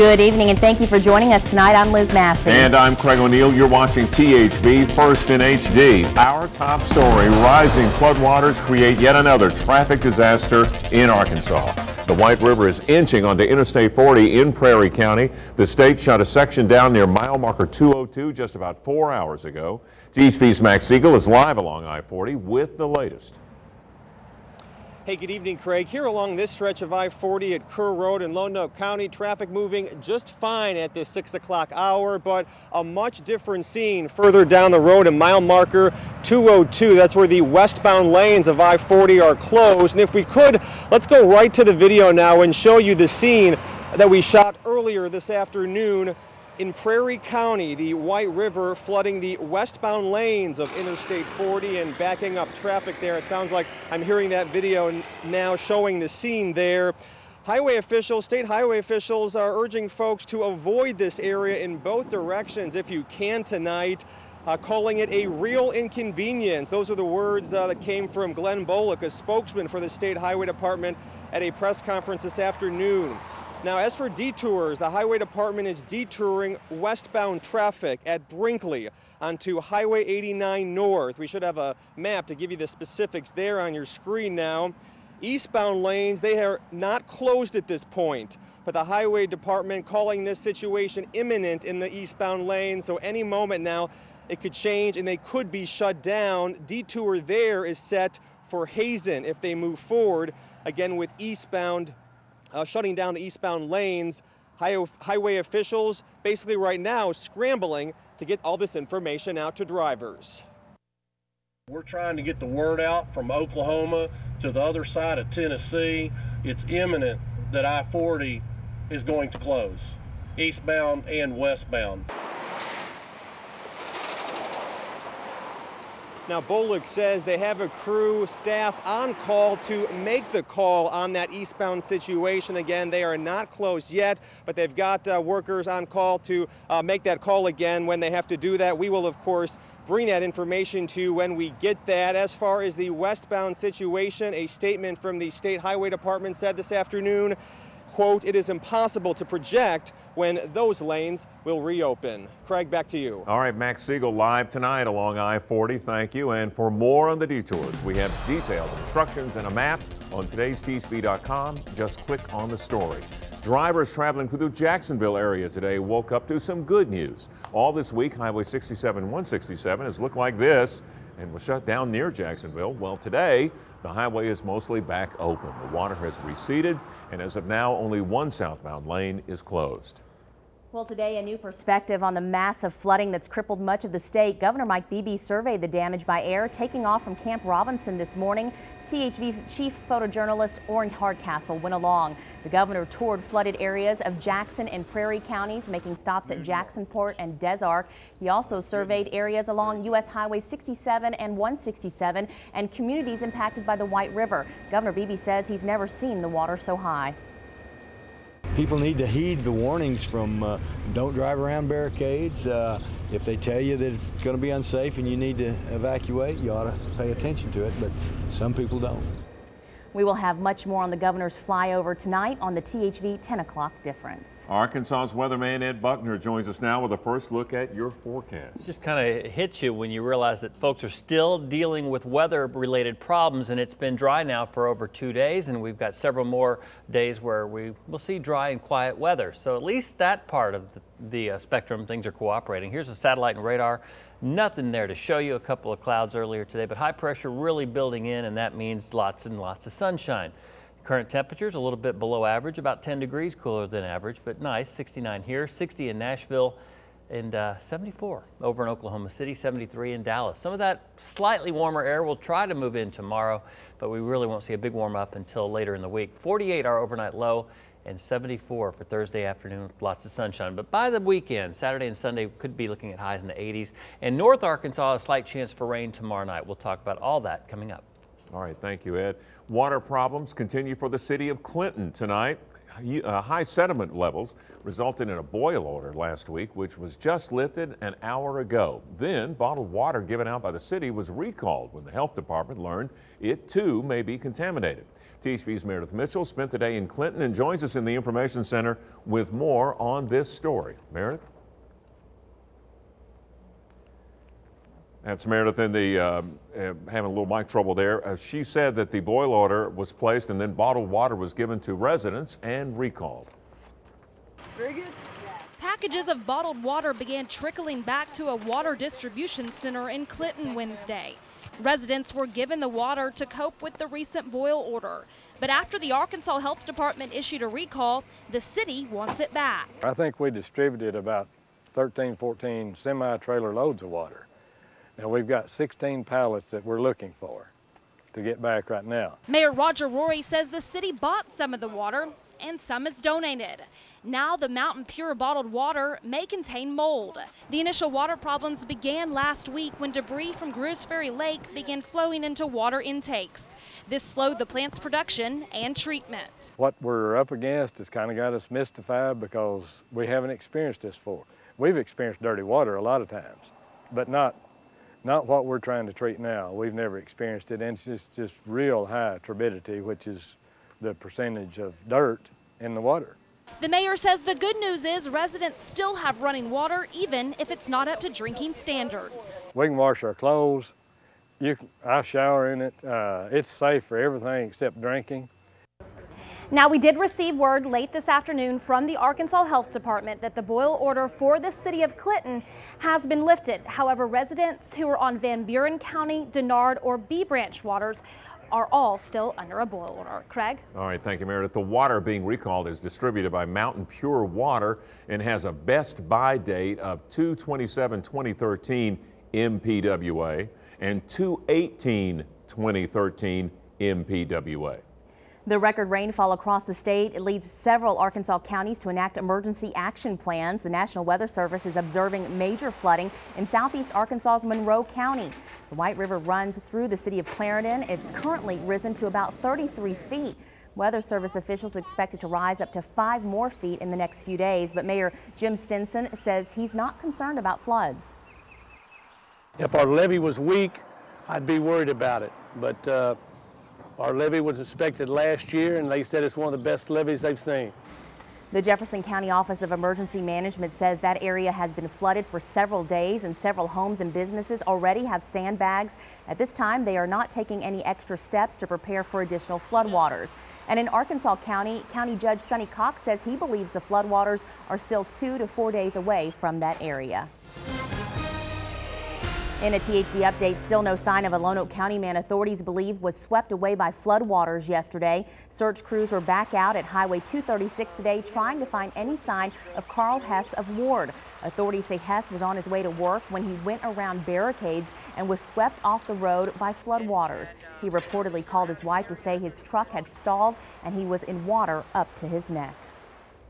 Good evening and thank you for joining us tonight. I'm Liz Massey. And I'm Craig O'Neill. You're watching THV First in HD. Our top story, rising floodwaters create yet another traffic disaster in Arkansas. The White River is inching onto Interstate 40 in Prairie County. The state shut a section down near mile marker 202 just about 4 hours ago. THV's Max Siegel is live along I-40 with the latest. Hey, good evening, Craig. Here along this stretch of I-40 at Kerr Road in Lonoke County, traffic moving just fine at this 6 o'clock hour, but a much different scene further down the road in mile marker 202. That's where the westbound lanes of I-40 are closed. And if we could, let's go right to the video now and show you the scene that we shot earlier this afternoon in Prairie County, the White River flooding the westbound lanes of Interstate 40 and backing up traffic there. It sounds like I'm hearing that video now showing the scene there. Highway officials, state highway officials are urging folks to avoid this area in both directions if you can tonight, calling it a real inconvenience. Those are the words that came from Glenn Bullock, a spokesman for the state highway department, at a press conference this afternoon. Now, as for detours, the Highway Department is detouring westbound traffic at Brinkley onto Highway 89 North. We should have a map to give you the specifics there on your screen now. Eastbound lanes, they are not closed at this point, but the Highway Department calling this situation imminent in the eastbound lane, so any moment now it could change and they could be shut down. Detour there is set for Hazen if they move forward, again with eastbound shutting down the eastbound lanes. Highway officials basically right now scrambling to get all this information out to drivers. We're trying to get the word out from Oklahoma to the other side of Tennessee. It's imminent that I-40 is going to close, eastbound and westbound. Now, Bullock says they have a crew, staff on call to make the call on that eastbound situation. Again, they are not closed yet, but they've got workers on call to make that call again when they have to do that. We will, of course, bring that information to you when we get that. As far as the westbound situation, a statement from the State Highway Department said this afternoon, quote, "It is impossible to project when those lanes will reopen." Craig, back to you. All right, Max Siegel live tonight along I-40. Thank you. And for more on the detours, we have detailed instructions and a map on today'sTHV.com. Just click on the story. Drivers traveling through the Jacksonville area today woke up to some good news. All this week, Highway 67 and 167 has looked like this and was shut down near Jacksonville. Well, today, the highway is mostly back open. The water has receded, and as of now, only one southbound lane is closed. Well, today, a new perspective on the massive flooding that's crippled much of the state. Governor Mike Beebe surveyed the damage by air, taking off from Camp Robinson this morning. THV chief photojournalist Orrin Hardcastle went along. The governor toured flooded areas of Jackson and Prairie counties, making stops at Jacksonport and Des Arc. He also surveyed areas along U.S. Highway 67 and 167 and communities impacted by the White River. Governor Beebe says he's never seen the water so high. People need to heed the warnings from don't drive around barricades. If they tell you that it's going to be unsafe and you need to evacuate, you ought to pay attention to it, but some people don't. We will have much more on the governor's flyover tonight on the THV 10 o'clock difference. Arkansas's weatherman Ed Buckner joins us now with a first look at your forecast. It just kind of hits you when you realize that folks are still dealing with weather-related problems, and it's been dry now for over 2 days, and we've got several more days where we will see dry and quiet weather. So at least that part of the spectrum, things are cooperating. Here's a satellite and radar. Nothing there to show you. A couple of clouds earlier today, but high pressure really building in, and that means lots and lots of sunshine. Current temperatures a little bit below average, about 10 degrees cooler than average, but nice. 69 here, 60 in Nashville, and 74 over in Oklahoma City, 73 in Dallas. Some of that slightly warmer air will try to move in tomorrow, but we really won't see a big warm up until later in the week. 48 our overnight low, and 74 for Thursday afternoon with lots of sunshine. But by the weekend, Saturday and Sunday, could be looking at highs in the 80s. And North Arkansas, a slight chance for rain tomorrow night. We'll talk about all that coming up. All right, thank you, Ed. Water problems continue for the city of Clinton tonight. High sediment levels resulted in a boil order last week, which was just lifted an hour ago. Then bottled water given out by the city was recalled when the health department learned it too may be contaminated. THV's Meredith Mitchell spent the day in Clinton and joins us in the Information Center with more on this story. Meredith? That's Meredith in the having a little mic trouble there. She said that the boil order was placed and then bottled water was given to residents and recalled. Very good. Packages of bottled water began trickling back to a water distribution center in Clinton Wednesday. Residents were given the water to cope with the recent boil order. But after the Arkansas Health Department issued a recall, the city wants it back. I think we distributed about 13, 14 semi-trailer loads of water. Now we've got 16 pallets that we're looking for to get back right now. Mayor Roger Rory says the city bought some of the water and some is donated. Now the Mountain Pure bottled water may contain mold. The initial water problems began last week when debris from Greers Ferry Lake began flowing into water intakes. This slowed the plant's production and treatment. What we're up against has kind of got us mystified because we haven't experienced this before. We've experienced dirty water a lot of times, but not what we're trying to treat now. We've never experienced it, and it's just real high turbidity, which is the percentage of dirt in the water. The mayor says the good news is residents still have running water, even if it's not up to drinking standards. We can wash our clothes. I shower in it. It's safe for everything except drinking. Now, we did receive word late this afternoon from the Arkansas Health Department that the boil order for the city of Clinton has been lifted. However, residents who are on Van Buren County, Denard, or B Branch waters are all still under a boil order. Craig? All right, thank you, Meredith. The water being recalled is distributed by Mountain Pure Water and has a best buy date of 2/27/2013 MPWA and 2/18/2013 MPWA. The record rainfall across the state leads several Arkansas counties to enact emergency action plans. The National Weather Service is observing major flooding in southeast Arkansas's Monroe County. The White River runs through the city of Clarendon. It's currently risen to about 33 feet. Weather Service officials expect it to rise up to 5 more feet in the next few days. But Mayor Jim Stinson says he's not concerned about floods. If our levee was weak, I'd be worried about it. But our levee was inspected last year, and they said it's one of the best levees they've seen. The Jefferson County Office of Emergency Management says that area has been flooded for several days, and several homes and businesses already have sandbags. At this time, they are not taking any extra steps to prepare for additional floodwaters. And in Arkansas County, County Judge Sonny Cox says he believes the floodwaters are still 2 to 4 days away from that area. In a THV update, still no sign of a Lonoke County man authorities believe was swept away by floodwaters yesterday. Search crews were back out at Highway 236 today trying to find any sign of Carl Hess of Ward. Authorities say Hess was on his way to work when he went around barricades and was swept off the road by floodwaters. He reportedly called his wife to say his truck had stalled and he was in water up to his neck.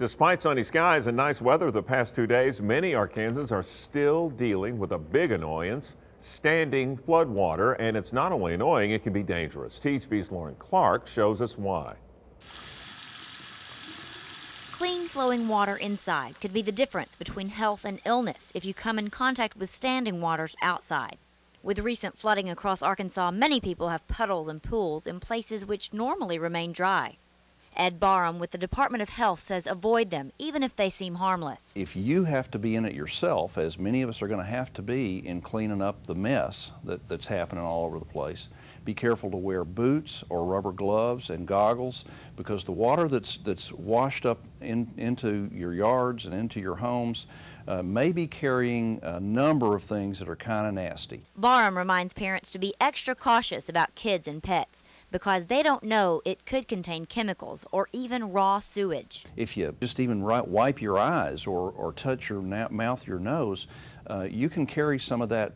Despite sunny skies and nice weather the past 2 days, many Arkansans are still dealing with a big annoyance, standing floodwater, and it's not only annoying, it can be dangerous. THV's Lauren Clark shows us why. Clean flowing water inside could be the difference between health and illness if you come in contact with standing waters outside. With recent flooding across Arkansas, many people have puddles and pools in places which normally remain dry. Ed Barham with the Department of Health says avoid them, even if they seem harmless. If you have to be in it yourself, as many of us are going to have to be in cleaning up the mess that's happening all over the place, be careful to wear boots or rubber gloves and goggles, because the water that's washed up into your yards and into your homes may be carrying a number of things that are kind of nasty. Barham reminds parents to be extra cautious about kids and pets because they don't know it could contain chemicals or even raw sewage. If you just even wipe your eyes or touch your mouth, your nose, you can carry some of that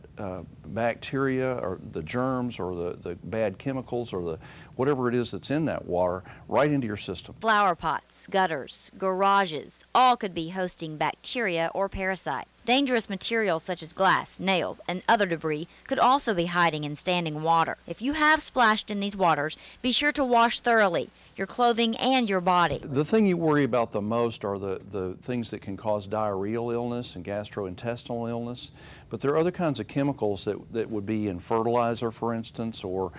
bacteria or the germs or the bad chemicals or whatever it is that's in that water right into your system. Flower pots, gutters, garages, all could be hosting bacteria or parasites. Dangerous materials such as glass, nails, and other debris could also be hiding in standing water. If you have splashed in these waters, be sure to wash thoroughly. your clothing, and your body. The thing you worry about the most are the things that can cause diarrheal illness and gastrointestinal illness. But there are other kinds of chemicals that would be in fertilizer, for instance, or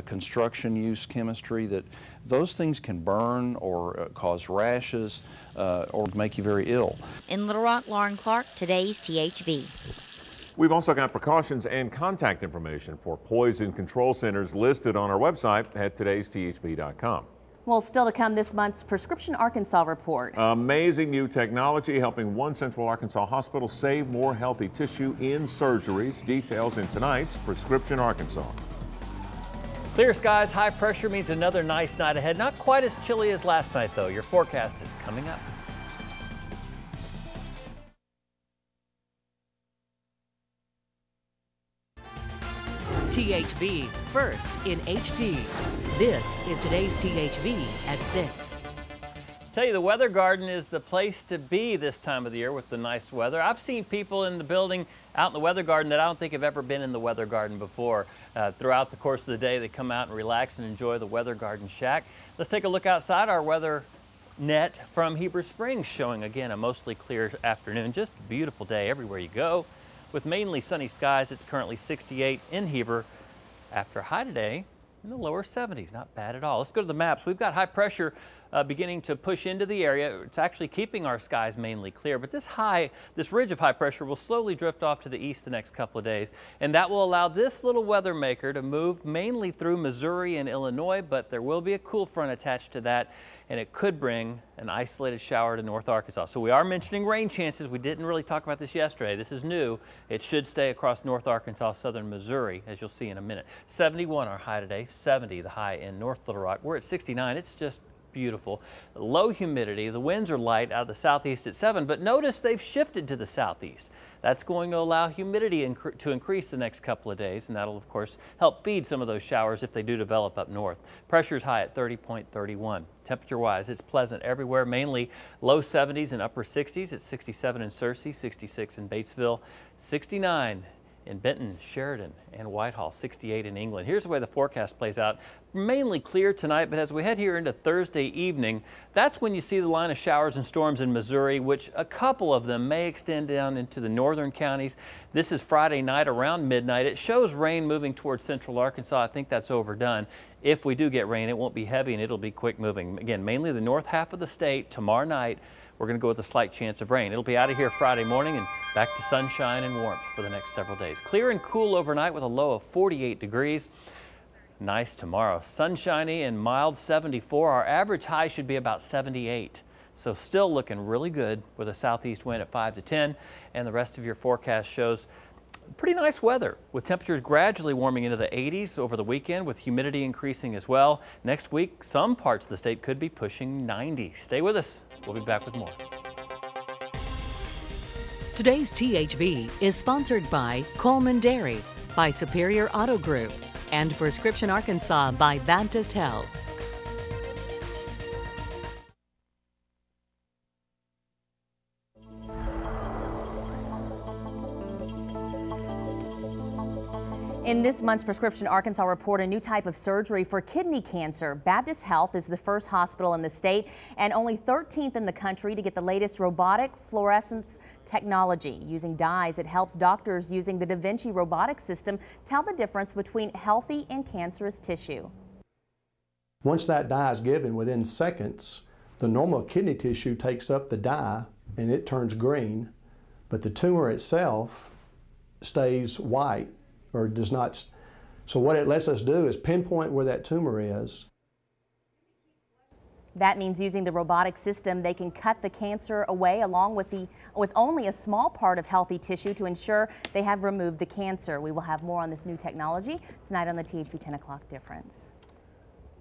construction use chemistry, that those things can burn or cause rashes or make you very ill. In Little Rock, Lauren Clark, today's THV. We've also got precautions and contact information for poison control centers listed on our website at today'sthv.com. Well, still to come this month's Prescription Arkansas report. Amazing new technology helping one Central Arkansas hospital save more healthy tissue in surgeries. Details in tonight's Prescription Arkansas. Clear skies, high pressure means another nice night ahead. Not quite as chilly as last night, though. Your forecast is coming up. THV, first in HD. This is today's THV at 6. Tell you, the Weather Garden is the place to be this time of the year with the nice weather. I've seen people in the building out in the Weather Garden that I don't think have ever been in the Weather Garden before. Throughout the course of the day, they come out and relax and enjoy the Weather Garden Shack. Let's take a look outside. Our weather net from Heber Springs showing again a mostly clear afternoon. Just a beautiful day everywhere you go. With mainly sunny skies, it's currently 68 in Heber after a high today in the lower 70s. Not bad at all. Let's go to the maps. We've got high pressure beginning to push into the area. It's actually keeping our skies mainly clear, but this ridge of high pressure will slowly drift off to the east the next couple of days, and that will allow this little weather maker to move mainly through Missouri and Illinois, but there will be a cool front attached to that, and it could bring an isolated shower to North Arkansas. So we are mentioning rain chances. We didn't really talk about this yesterday. This is new. It should stay across North Arkansas, southern Missouri, as you'll see in a minute. 71 our high today, 70 the high in North Little Rock. We're at 69. It's just beautiful. Low humidity. The winds are light out of the southeast at 7, but notice they've shifted to the southeast. That's going to allow humidity to increase the next couple of days, and that'll of course help feed some of those showers if they do develop up north. Pressure's high at 30.31. Temperature-wise, it's pleasant everywhere, mainly low 70s and upper 60s. It's 67 in Searcy, 66 in Batesville, 69 in Benton, Sheridan, and Whitehall, 68 in England. Here's the way the forecast plays out. Mainly clear tonight, but as we head here into Thursday evening, that's when you see the line of showers and storms in Missouri, which a couple of them may extend down into the northern counties. This is Friday night around midnight. It shows rain moving towards central Arkansas. I think that's overdone. If we do get rain, it won't be heavy and it'll be quick moving. Again, mainly the north half of the state. Tomorrow night, we're going to go with a slight chance of rain. It'll be out of here Friday morning and back to sunshine and warmth for the next several days. Clear and cool overnight with a low of 48 degrees. Nice tomorrow. Sunshiny and mild 74. Our average high should be about 78. So still looking really good with a southeast wind at 5 to 10. And the rest of your forecast shows pretty nice weather with temperatures gradually warming into the 80s over the weekend with humidity increasing as well. Next week, some parts of the state could be pushing 90. Stay with us. We'll be back with more. Today's THV is sponsored by Coleman Dairy, by Superior Auto Group, and Prescription Arkansas by Baptist Health. In this month's Prescription Arkansas report, a new type of surgery for kidney cancer. Baptist Health is the first hospital in the state and only 13th in the country to get the latest robotic fluorescence technology. Using dyes, it helps doctors using the Da Vinci robotic system tell the difference between healthy and cancerous tissue. Once that dye is given, within seconds, the normal kidney tissue takes up the dye and it turns green, but the tumor itself stays white or does not. So what it lets us do is pinpoint where that tumor is. That means using the robotic system, they can cut the cancer away along with only a small part of healthy tissue to ensure they have removed the cancer. We will have more on this new technology tonight on the THV 10 o'clock difference.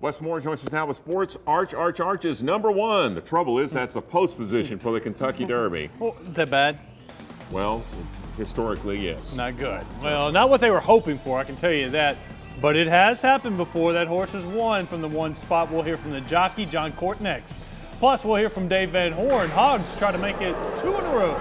Wes Moore joins us now with sports. Arch is #1. The trouble is that's the post position for the Kentucky Derby. Well, is that bad? Well, historically, yes. Not good. Well, not what they were hoping for, I can tell you that. But it has happened before. That horse has won from the one spot. We'll hear from the jockey, John Court, next. Plus, we'll hear from Dave Van Horn. Hogs try to make it 2 in a row.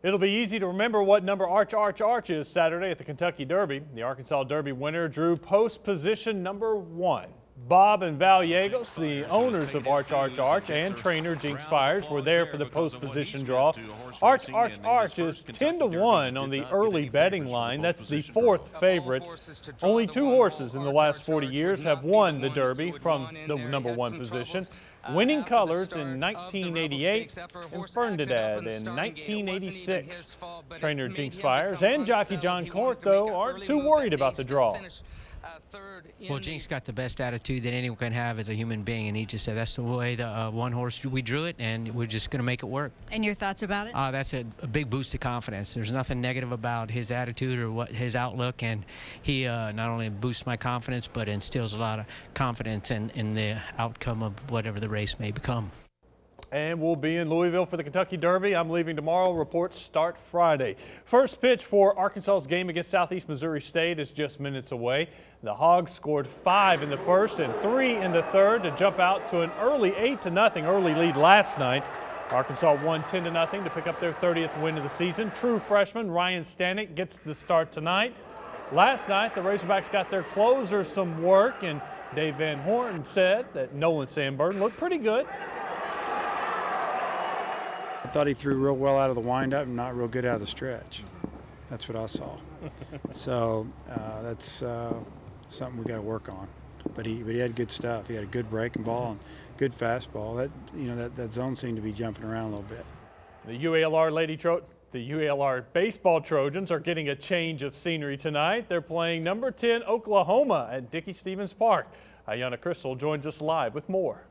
It'll be easy to remember what number Arch is Saturday at the Kentucky Derby. The Arkansas Derby winner drew post position number 1. Bob and Val Yagos, the owners of Arch, and trainer Jinx Fires were there for the post position draw. Arch is 10-1 on the early betting line. That's the 4th favorite. Only 2 horses in the last 40 years have won the Derby from the number 1 position. Winning Colors in 1988 and Ferndinand in 1986. Trainer Jinx Fires and jockey John Court, though, aren't too worried about the draw. Well, Jinx got the best attitude that anyone can have as a human being, and he just said that's the way the one horse we drew it, and we're just going to make it work. And your thoughts about it? That's a big boost of confidence. There's nothing negative about his attitude or what his outlook, and he not only boosts my confidence, but instills a lot of confidence in the outcome of whatever the race may become. And we'll be in Louisville for the Kentucky Derby. I'm leaving tomorrow. Reports start Friday. First pitch for Arkansas's game against Southeast Missouri State is just minutes away. The Hogs scored 5 in the first and 3 in the third to jump out to an early 8-0 early lead last night. Arkansas won 10-0 to pick up their 30th win of the season. True freshman Ryan Stanek gets the start tonight. Last night, the Razorbacks got their closer some work, and Dave Van Horn said that Nolan Sandberg looked pretty good. I thought he threw real well out of the windup and not real good out of the stretch. That's what I saw. So that's something we got to work on. But he had good stuff. He had a good breaking ball and good fastball. That zone seemed to be jumping around a little bit. The UALR baseball Trojans are getting a change of scenery tonight. They're playing number 10 Oklahoma at Dickey-Stevens Park. Ayanna Crystal joins us live with more.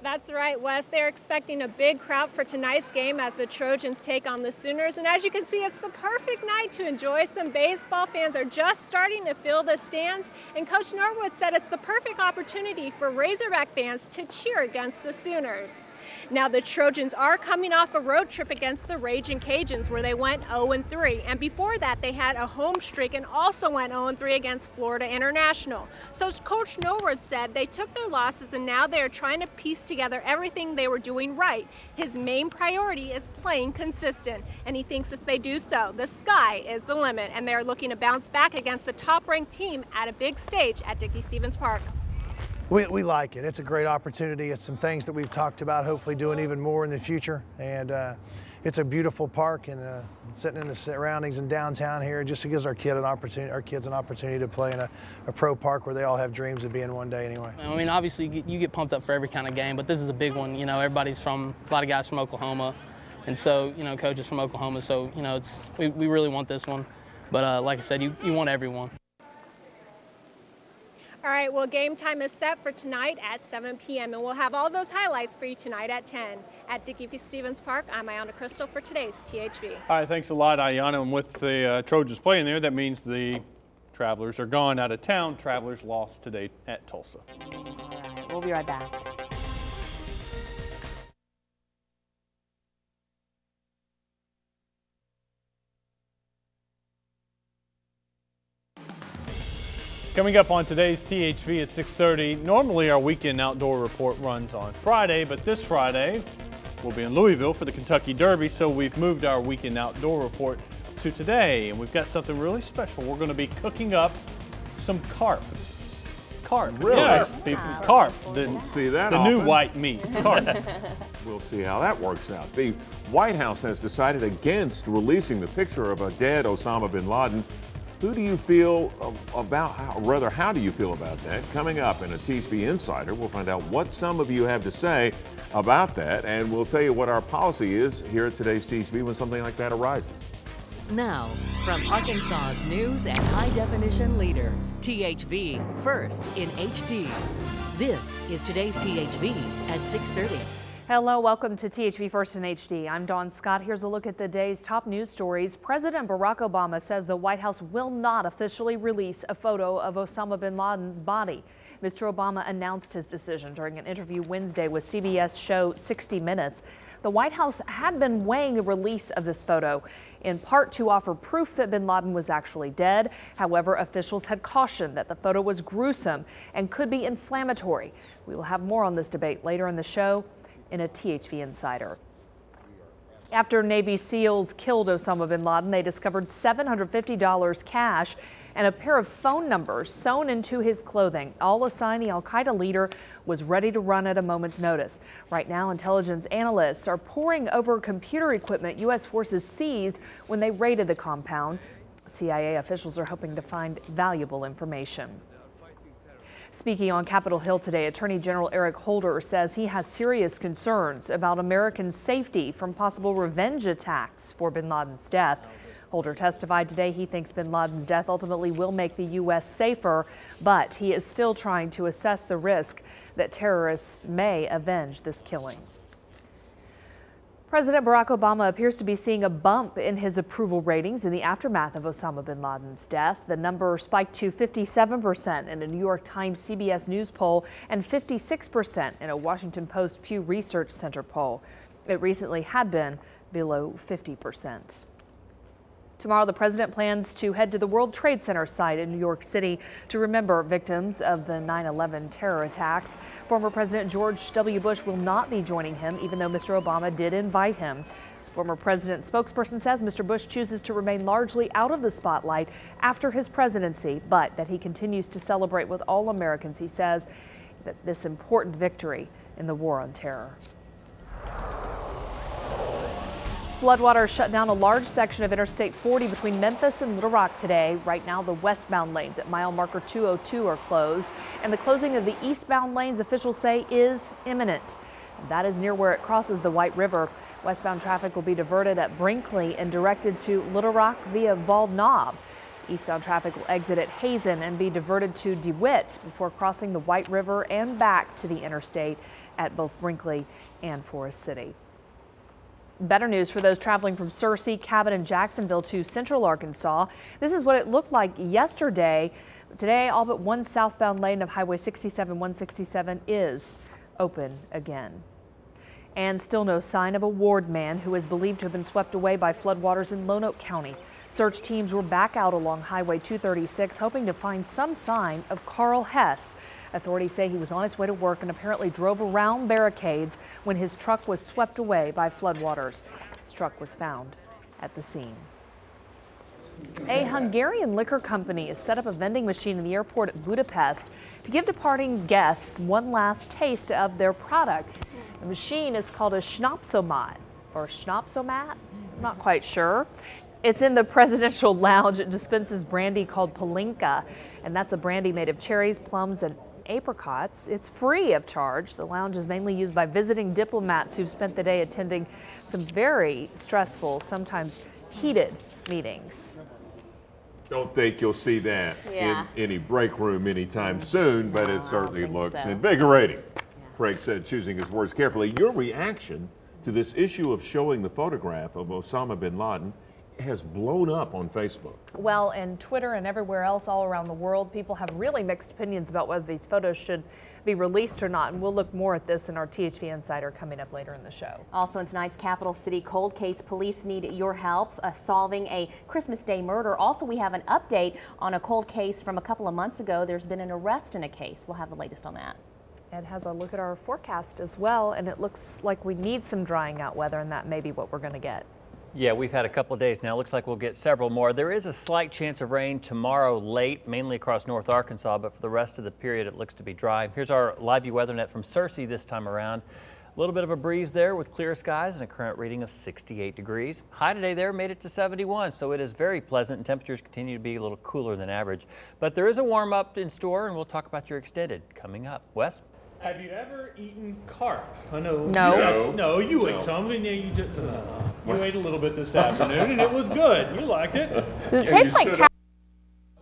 That's right, Wes. They're expecting a big crowd for tonight's game as the Trojans take on the Sooners. And as you can see, it's the perfect night to enjoy some baseball. Fans are just starting to fill the stands. And Coach Norwood said it's the perfect opportunity for Razorback fans to cheer against the Sooners. Now, the Trojans are coming off a road trip against the Ragin' Cajuns where they went 0-3. And before that, they had a home streak and also went 0-3 against Florida International. So Coach Norwood said they took their losses and now they're trying to piece together everything they were doing right. His main priority is playing consistent, and he thinks if they do so, the sky is the limit, and they're looking to bounce back against the top-ranked team at a big stage at Dickey-Stevens Park. We like it. It's a great opportunity. It's some things that we've talked about, hopefully doing even more in the future. And it's a beautiful park, and sitting in the surroundings in downtown here, it just gives our kids an opportunity to play in a pro park where they all have dreams of being one day anyway. I mean, obviously you get pumped up for every kind of game, but this is a big one. You know, everybody's a lot of guys from Oklahoma, and so, you know, coaches from Oklahoma. So, you know, we really want this one. But like I said, you want everyone. All right, well, game time is set for tonight at 7 p.m., and we'll have all those highlights for you tonight at 10. At Dickey-Stevens Park, I'm Ayanna Crystal for today's THV. All right, thanks a lot, Ayanna. And with the Trojans playing there, that means the Travelers are gone out of town. Travelers lost today at Tulsa. All right, we'll be right back. Coming up on today's THV at 6:30, normally our weekend outdoor report runs on Friday, but this Friday we'll be in Louisville for the Kentucky Derby, so we've moved our weekend outdoor report to today, and we've got something really special. We're going to be cooking up some carp. Carp, really? Yes, carp. We'll see that the often. new white meat, carp. We'll see how that works out. The White House has decided against releasing the picture of a dead Osama bin Laden. Who do you feel about, how do you feel about that? Coming up in a THV Insider, we'll find out what some of you have to say about that, and we'll tell you what our policy is here at today's THV when something like that arises. Now, from Arkansas's news and high-definition leader, THV, first in HD. This is today's THV at 6:30. Hello, welcome to THV First in HD. I'm Dawn Scott. Here's a look at the day's top news stories. President Barack Obama says the White House will not officially release a photo of Osama bin Laden's body. Mr. Obama announced his decision during an interview Wednesday with CBS show 60 Minutes. The White House had been weighing the release of this photo, in part to offer proof that bin Laden was actually dead. However, officials had cautioned that the photo was gruesome and could be inflammatory. We will have more on this debate later in the show in a THV Insider. After Navy SEALs killed Osama bin Laden, they discovered $750 cash and a pair of phone numbers sewn into his clothing. All a sign the al-Qaeda leader was ready to run at a moment's notice. Right now, intelligence analysts are poring over computer equipment U.S. forces seized when they raided the compound. CIA officials are hoping to find valuable information. Speaking on Capitol Hill today, Attorney General Eric Holder says he has serious concerns about American safety from possible revenge attacks for bin Laden's death. Holder testified today he thinks bin Laden's death ultimately will make the U.S. safer, but he is still trying to assess the risk that terrorists may avenge this killing. President Barack Obama appears to be seeing a bump in his approval ratings in the aftermath of Osama bin Laden's death. The number spiked to 57% in a New York Times CBS News poll and 56% in a Washington Post Pew Research Center poll. It recently had been below 50%. Tomorrow, the president plans to head to the World Trade Center site in New York City to remember victims of the 9/11 terror attacks. Former President George W. Bush will not be joining him, even though Mr. Obama did invite him. Former president spokesperson says Mr. Bush chooses to remain largely out of the spotlight after his presidency, but that he continues to celebrate with all Americans. He says that this important victory in the war on terror. Floodwaters shut down a large section of Interstate 40 between Memphis and Little Rock today. Right now, the westbound lanes at mile marker 202 are closed, and the closing of the eastbound lanes, officials say, is imminent. That is near where it crosses the White River. Westbound traffic will be diverted at Brinkley and directed to Little Rock via Bald Knob. Eastbound traffic will exit at Hazen and be diverted to DeWitt before crossing the White River and back to the interstate at both Brinkley and Forest City. Better news for those traveling from Searcy, Cabot, and Jacksonville to Central Arkansas. This is what it looked like yesterday. Today, all but one southbound lane of Highway 67-167 is open again. And still no sign of a Ward man who is believed to have been swept away by floodwaters in Lonoke County. Search teams were back out along Highway 236 hoping to find some sign of Carl Hess. Authorities say he was on his way to work and apparently drove around barricades when his truck was swept away by floodwaters. His truck was found at the scene. A Hungarian liquor company has set up a vending machine in the airport at Budapest to give departing guests one last taste of their product. The machine is called a Schnapsomat or Schnapsomat. I'm not quite sure. It's in the presidential lounge. It dispenses brandy called Palinka, and that's a brandy made of cherries, plums, and apricots. It's free of charge. The lounge is mainly used by visiting diplomats who've spent the day attending some very stressful, sometimes heated meetings. Don't think you'll see that in any break room anytime soon, but it certainly looks invigorating. Craig said, choosing his words carefully. Your reaction to this issue of showing the photograph of Osama bin Laden has blown up on Facebook. Well, and Twitter and everywhere else all around the world, people have really mixed opinions about whether these photos should be released or not. And we'll look more at this in our THV Insider coming up later in the show. Also in tonight's Capital City cold case, police need your help solving a Christmas Day murder. Also, we have an update on a cold case from a couple of months ago. There's been an arrest in a case. We'll have the latest on that. Ed has a look at our forecast as well, and it looks like we need some drying out weather, and that may be what we're going to get. Yeah, we've had a couple of days now. Looks like we'll get several more. There is a slight chance of rain tomorrow late, mainly across North Arkansas, but for the rest of the period, it looks to be dry. Here's our live view weather net from Searcy this time around. A little bit of a breeze there with clear skies and a current reading of 68 degrees. High today there made it to 71, so it is very pleasant, and temperatures continue to be a little cooler than average. But there is a warm up in store, and we'll talk about your extended coming up. Wes? Have you ever eaten carp? I know. No. You ate some, and you ate a little bit this afternoon, and it was good. You liked it. Does it taste like carp?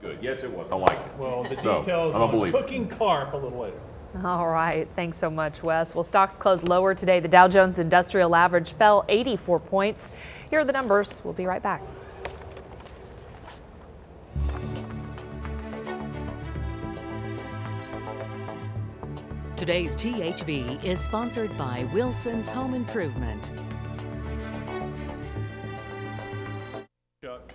Good. Yes, it was. I like it. Well, the details on cooking carp a little later. All right. Thanks so much, Wes. Well, stocks closed lower today. The Dow Jones Industrial Average fell 84 points. Here are the numbers. We'll be right back. Today's THV is sponsored by Wilson's Home Improvement. Chuck.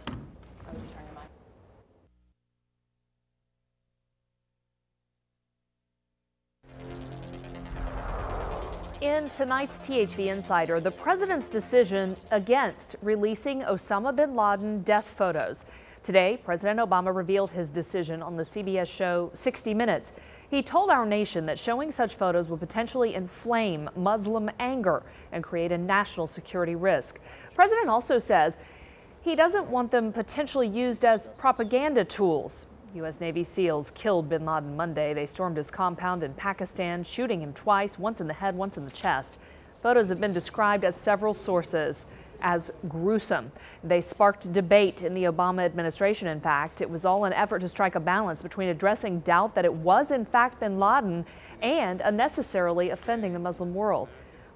In tonight's THV Insider, the president's decision against releasing Osama bin Laden death photos. Today, President Obama revealed his decision on the CBS show 60 Minutes. He told our nation that showing such photos would potentially inflame Muslim anger and create a national security risk. The president also says he doesn't want them potentially used as propaganda tools. U.S. Navy SEALs killed bin Laden Monday. They stormed his compound in Pakistan, shooting him twice, once in the head, once in the chest. Photos have been described as several sources as gruesome. They sparked debate in the Obama administration, in fact. It was all an effort to strike a balance between addressing doubt that it was in fact bin Laden and unnecessarily offending the Muslim world.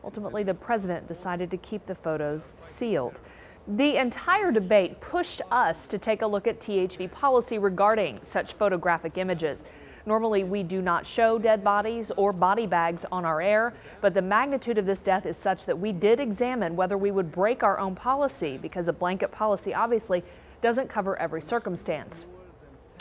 Ultimately, the president decided to keep the photos sealed. The entire debate pushed us to take a look at THV policy regarding such photographic images. Normally, we do not show dead bodies or body bags on our air, but the magnitude of this death is such that we did examine whether we would break our own policy, because a blanket policy obviously doesn't cover every circumstance.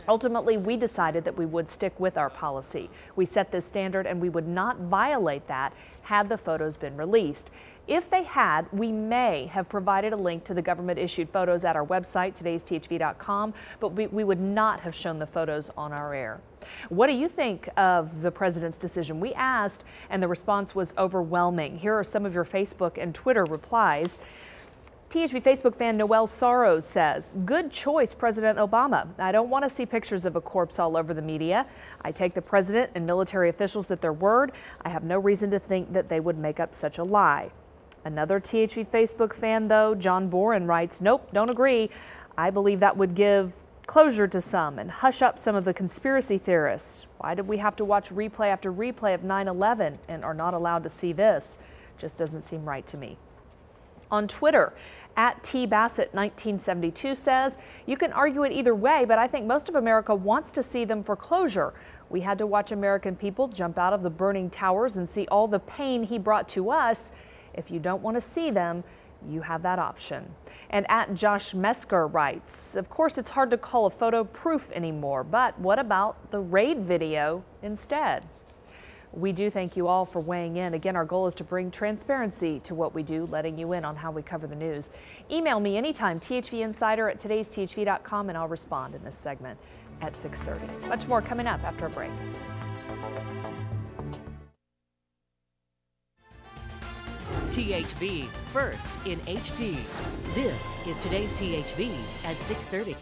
Ultimately, we decided that we would stick with our policy. We set this standard and we would not violate that had the photos been released. If they had, we may have provided a link to the government-issued photos at our website, todaysthv.com, but we would not have shown the photos on our air. What do you think of the president's decision? We asked, and the response was overwhelming. Here are some of your Facebook and Twitter replies. THV Facebook fan Noel Sorrows says, "Good choice, President Obama. I don't want to see pictures of a corpse all over the media. I take the president and military officials at their word. I have no reason to think that they would make up such a lie." Another THV Facebook fan, though, John Boren, writes, "Nope, don't agree. I believe that would give closure to some and hush up some of the conspiracy theorists. Why did we have to watch replay after replay of 9/11 and are not allowed to see this? Just doesn't seem right to me." On Twitter, at @tbassett1972 says, "You can argue it either way, but I think most of America wants to see them for closure. We had to watch American people jump out of the burning towers and see all the pain he brought to us. If you don't want to see them, you have that option." And at Josh Mesker writes, "Of course, it's hard to call a photo proof anymore, but what about the raid video instead?" We do thank you all for weighing in. Again, our goal is to bring transparency to what we do, letting you in on how we cover the news. Email me anytime, THVinsider@todaysthv.com, and I'll respond in this segment at 6:30. Much more coming up after a break. THV first in HD. This is today's THV at 6:30.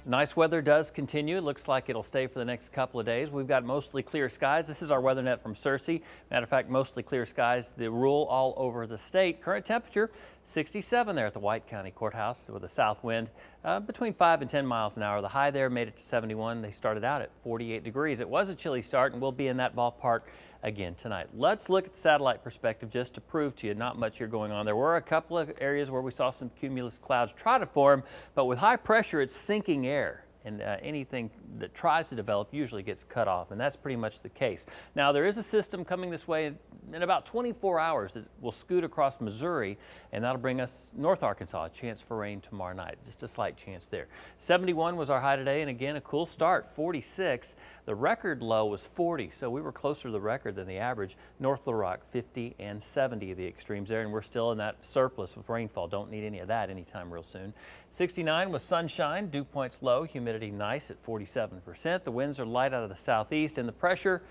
Nice weather does continue. It looks like it'll stay for the next couple of days. We've got mostly clear skies. This is our weather net from Searcy. Matter of fact, mostly clear skies, the rule all over the state. Current temperature 67 there at the White County Courthouse with a south wind between 5 and 10 miles an hour. The high there made it to 71. They started out at 48 degrees. It was a chilly start, and we'll be in that ballpark again tonight. Let's look at the satellite perspective just to prove to you not much here going on. There were a couple of areas where we saw some cumulus clouds try to form, but with high pressure, it's sinking air. And anything that tries to develop usually gets cut off, and that's pretty much the case. Now, there is a system coming this way in about 24 hours that will scoot across Missouri, and that'll bring us North Arkansas, a chance for rain tomorrow night. Just a slight chance there. 71 was our high today, and again, a cool start, 46. The record low was 40, so we were closer to the record than the average. North Little Rock, 50 and 70 of the extremes there, and we're still in that surplus with rainfall. Don't need any of that anytime real soon. 69 was sunshine, dew points low, humidity nice at 47%. The winds are light out of the southeast, and the pressure,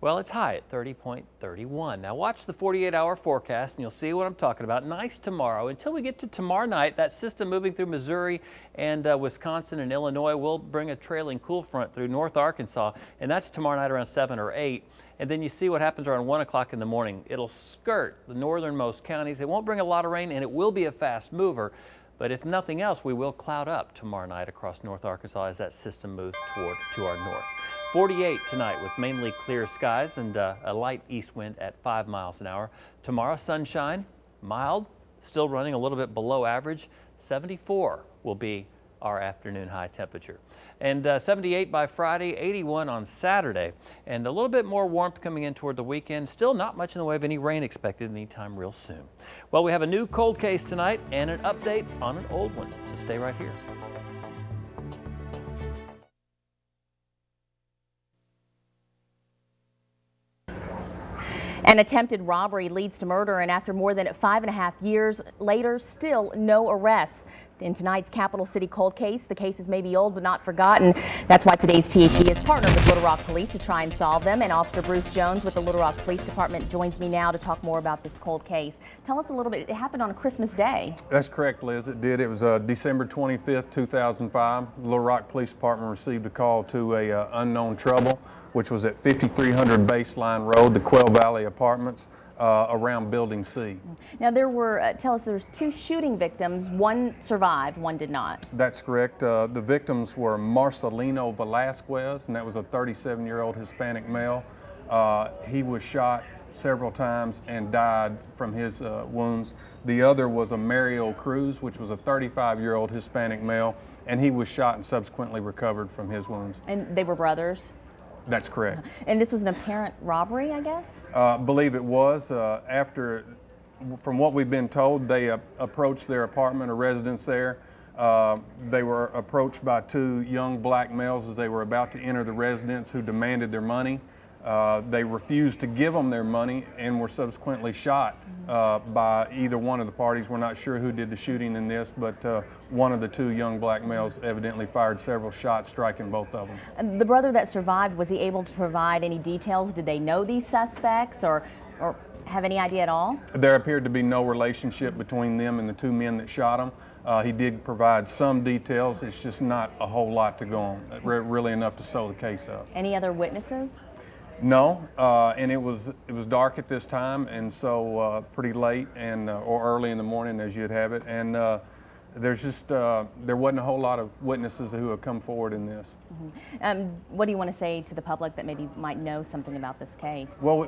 well, it's high at 30.31. Now watch the 48-hour forecast and you'll see what I'm talking about. Nice tomorrow. Until we get to tomorrow night, that system moving through Missouri and Wisconsin and Illinois will bring a trailing cool front through North Arkansas, and that's tomorrow night around 7 or 8. And then you see what happens around 1 o'clock in the morning. It'll skirt the northernmost counties. It won't bring a lot of rain, and it will be a fast mover. But if nothing else, we will cloud up tomorrow night across North Arkansas as that system moves to our north. 48 tonight with mainly clear skies and a light east wind at 5 miles an hour. Tomorrow, sunshine, mild, still running a little bit below average. 74 will be our afternoon high temperature. And 78 by Friday, 81 on Saturday, and a little bit more warmth coming in toward the weekend. Still not much in the way of any rain expected anytime real soon. Well, we have a new cold case tonight and an update on an old one, so stay right here. An attempted robbery leads to murder, and after more than 5.5 years later, still no arrests. In tonight's Capital City cold case, the cases may be old but not forgotten. That's why today's THV is partnered with Little Rock Police to try and solve them. And Officer Bruce Jones with the Little Rock Police Department joins me now to talk more about this cold case. Tell us a little bit. It happened on Christmas Day. That's correct, Liz. It did. It was December 25th, 2005. The Little Rock Police Department received a call to a unknown trouble, which was at 5300 Baseline Road, the Quail Valley Apartments, around Building C. Now there were, tell us, there was 2 shooting victims. One survived, one did not. That's correct. The victims were Marcelino Velasquez, and that was a 37-year-old Hispanic male. He was shot several times and died from his wounds. The other was a Mario Cruz, which was a 35-year-old Hispanic male, and he was shot and subsequently recovered from his wounds. And they were brothers? That's correct. And this was an apparent robbery, I guess? Believe it was. From what we've been told, they approached their apartment or residence there. They were approached by 2 young black males as they were about to enter the residence who demanded their money. They refused to give them their money and were subsequently shot by either one of the parties. We're not sure who did the shooting in this, but one of the 2 young black males evidently fired several shots, striking both of them. And the brother that survived, was he able to provide any details? Did they know these suspects or have any idea at all? There appeared to be no relationship between them and the 2 men that shot him. He did provide some details. It's just not a whole lot to go on, really enough to sew the case up. Any other witnesses? No, and it was dark at this time, and so pretty late and or early in the morning as you'd have it, and there's just there wasn't a whole lot of witnesses who have come forward in this. What do you want to say to the public that maybe might know something about this case? Well,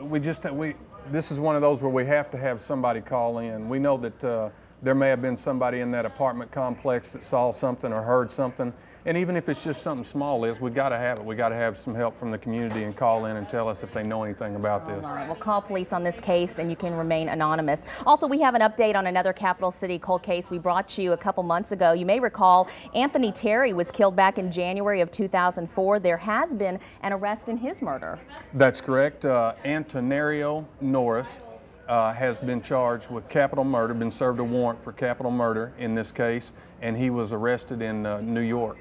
this is one of those where we have to have somebody call in. We know that there may have been somebody in that apartment complex that saw something or heard something. And even if it's just something small, Liz, we got to have it. We got to have some help from the community and call in and tell us if they know anything about this. All right, well, call police on this case and you can remain anonymous. Also, we have an update on another Capital City cold case we brought you a couple months ago. You may recall Anthony Terry was killed back in January of 2004. There has been an arrest in his murder. That's correct. Antonario Norris has been charged with capital murder, been served a warrant for capital murder in this case, and he was arrested in New York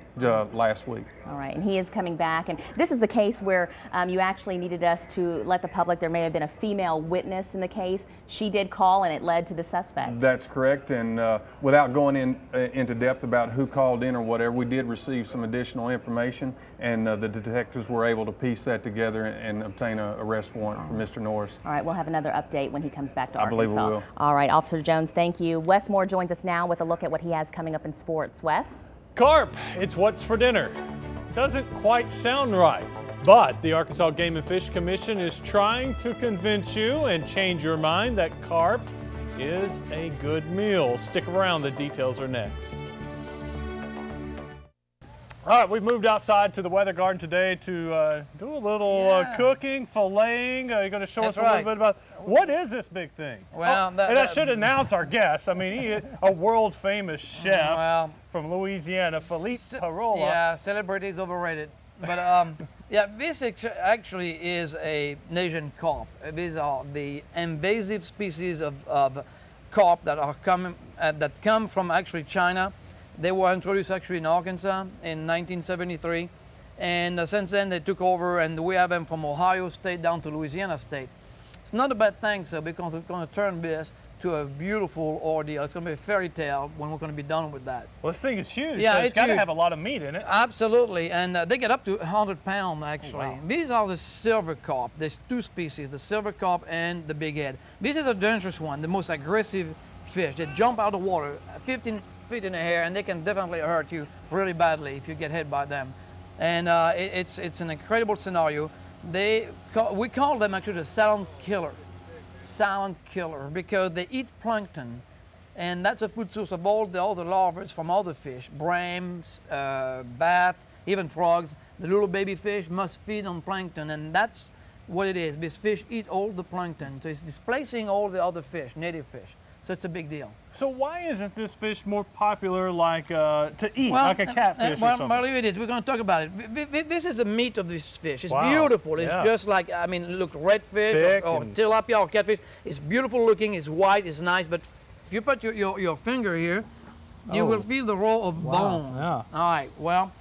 last week. All right, and he is coming back, and this is the case where you actually needed us to let the public, there may have been a female witness in the case. She did call and it led to the suspect. That's correct, and without going into depth about who called in or whatever, we did receive some additional information, and the detectives were able to piece that together and obtain an arrest warrant for Mr. Norris. All right, we'll have another update when he comes back to Arkansas. I believe we will. All right, Officer Jones, thank you. Wes Moore joins us now with a look at what he has coming up in sports. Wes? Carp, it's what's for dinner. Doesn't quite sound right, but the Arkansas Game and Fish Commission is trying to convince you and change your mind that carp is a good meal. Stick around, the details are next. All right, we've moved outside to the weather garden today to do a little cooking, filleting. You're going to show us a little bit about what is this big thing? Well, and I should announce our guest. I mean, he is a world famous chef from Louisiana, Philippe Parola. Yeah, celebrity is overrated. But yeah, this actually is a Asian carp. These are the invasive species of carp that are that come from actually China. They were introduced actually in Arkansas in 1973, and since then they took over, and we have them from Ohio State down to Louisiana State. It's not a bad thing, so because we're going to turn this to a beautiful ordeal. It's going to be a fairy tale when we're going to be done with that. Well, this thing is huge. Yeah, so it's got to have a lot of meat in it. Absolutely, and they get up to 100 pounds actually. Oh, wow. These are the silver carp. There's 2 species, the silver carp and the big head. This is a dangerous one, the most aggressive fish. They jump out of the water 15 feet in the air, and they can definitely hurt you really badly if you get hit by them. And it's an incredible scenario. We call them actually the silent killer. Silent killer, because they eat plankton, and that's a food source of all the larvae from all the fish, brams, bass, even frogs. The little baby fish must feed on plankton, and that's what it is. These fish eat all the plankton, so it's displacing all the other fish, native fish. So it's a big deal. So why isn't this fish more popular like to eat, like a catfish or something? Well, it is. We're going to talk about it. This is the meat of this fish. It's Wow. beautiful. It's Yeah. just like, I mean, look, redfish or tilapia or catfish. It's beautiful looking. It's white. It's nice. But if you put your finger here, you will feel the roll of bones. Yeah. All right. Well,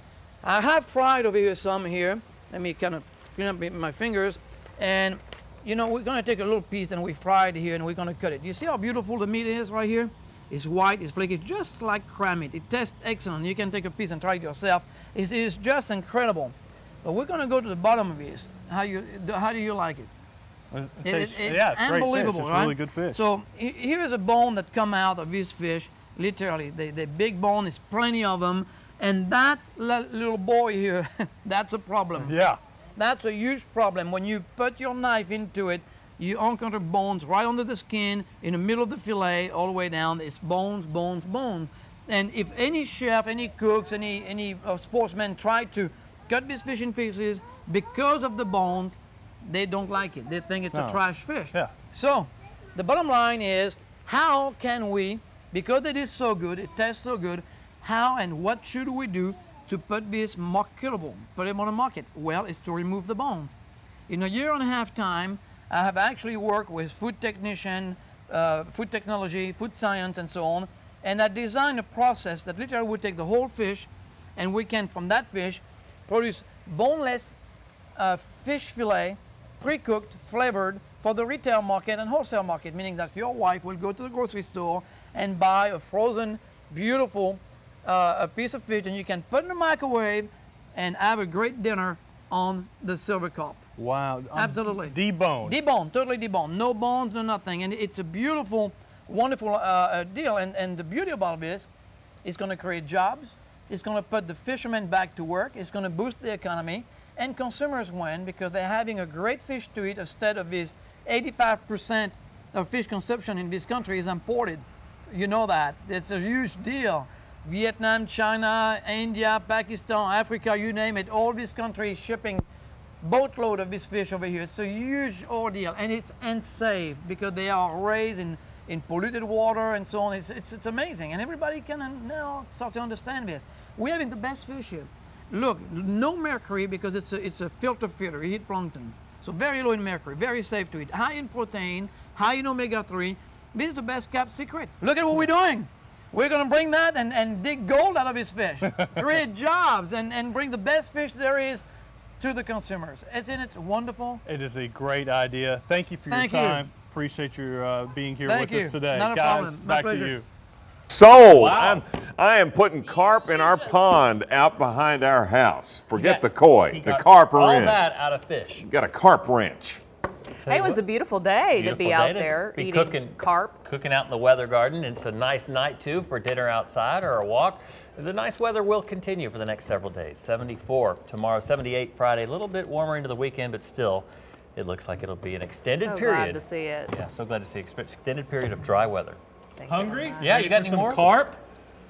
I have fried over here some here. Let me kind of clean up my fingers. And, you know, we're going to take a little piece and we fry it here and we're going to cut it. You see how beautiful the meat is right here? It's white, it's flaky, just like crab meat. It tastes excellent. You can take a piece and try it yourself. It is just incredible. But we're going to go to the bottom of this. How do you like it? It's unbelievable, great fish. It's right? really good fish. So here is a bone that come out of this fish. Literally, the big bone, there's plenty of them. And that little boy here, that's a problem. Yeah. That's a huge problem. When you put your knife into it, you encounter bones right under the skin, in the middle of the fillet, all the way down. It's bones, bones, bones. And if any chef, any cooks, any sportsman try to cut this fish in pieces, because of the bones, they don't like it. They think it's a trash fish. Yeah. So the bottom line is, how can we, because it is so good, it tastes so good, how and what should we do to put this marketable, put it on the market? Well, it's to remove the bones. In a year and a half time, I have actually worked with food technician, food technology, food science, and so on, and I designed a process that literally would take the whole fish, and we can, from that fish, produce boneless fish fillet, pre-cooked, flavored, for the retail market and wholesale market, meaning that your wife will go to the grocery store and buy a frozen, beautiful a piece of fish, and you can put in the microwave and have a great dinner on the silver carp. Wow. Absolutely. Deboned. Deboned, totally deboned. No bones, no nothing. And it's a beautiful, wonderful deal. And the beauty about this, it's going to create jobs. It's going to put the fishermen back to work. It's going to boost the economy. And consumers win because they're having a great fish to eat instead of this 85% of fish consumption in this country is imported. You know that. It's a huge deal. Vietnam, China, India, Pakistan, Africa, you name it, all these countries shipping boatload of this fish over here. It's a huge ordeal, and it's unsafe because they are raised in polluted water and so on. It's amazing, and everybody can now start to understand this. We're having the best fish here. Look, no mercury because it's a filter feeder, you eat plankton. So very low in mercury, very safe to eat. High in protein, high in omega-3. This is the best kept secret. Look at what we're doing. We're going to bring that and dig gold out of this fish, create jobs, and bring the best fish there is to the consumers. Isn't it wonderful? It is a great idea. Thank you for your time. Appreciate your being here with us today. Not a Guys, problem. My back pleasure. to you. Sold. Wow. I am putting carp in our pond out behind our house. Forget the koi. The carp are all in. that out of fish. You got a carp ranch. Hey, it was a beautiful day to be out there eating carp. Cooking out in the weather garden. It's a nice night, too, for dinner outside or a walk. The nice weather will continue for the next several days. 74 tomorrow, 78 Friday. A little bit warmer into the weekend, but still, it looks like it'll be an extended So period. glad to see it. Yeah, so glad to see extended period of dry weather. Hungry? Yeah, you got any some more? carp?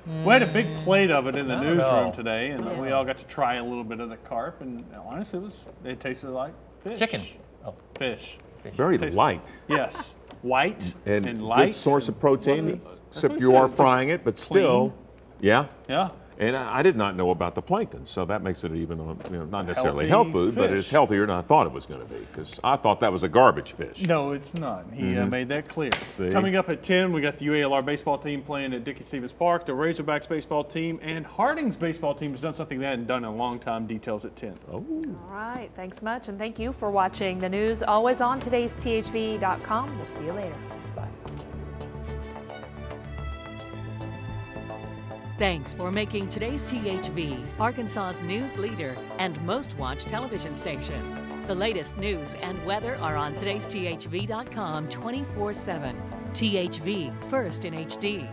We had a big plate of it in the I don't newsroom know. today, and we all got to try a little bit of the carp, and honestly, it tasted like fish. Chicken. Oh. Fish. Very Tastes- light. Yes. White And and light. good source of protein, That's what except he you said. are It's frying it, but still, clean. yeah. Yeah. And I did not know about the plankton, so that makes it even, not necessarily Healthy health food, but fish. it's healthier than I thought it was going to be, because I thought that was a garbage fish. No, it's not. He made that clear. See? Coming up at 10, we got the UALR baseball team playing at Dickey-Stevens Park. The Razorbacks baseball team and Harding's baseball team has done something they hadn't done in a long time. Details at 10. Oh. All right, thanks much, and thank you for watching the news. Always on today's THV.com. We'll see you later. Thanks for making today's THV Arkansas's news leader and most watched television station. The latest news and weather are on today's THV.com 24/7. THV, first in HD.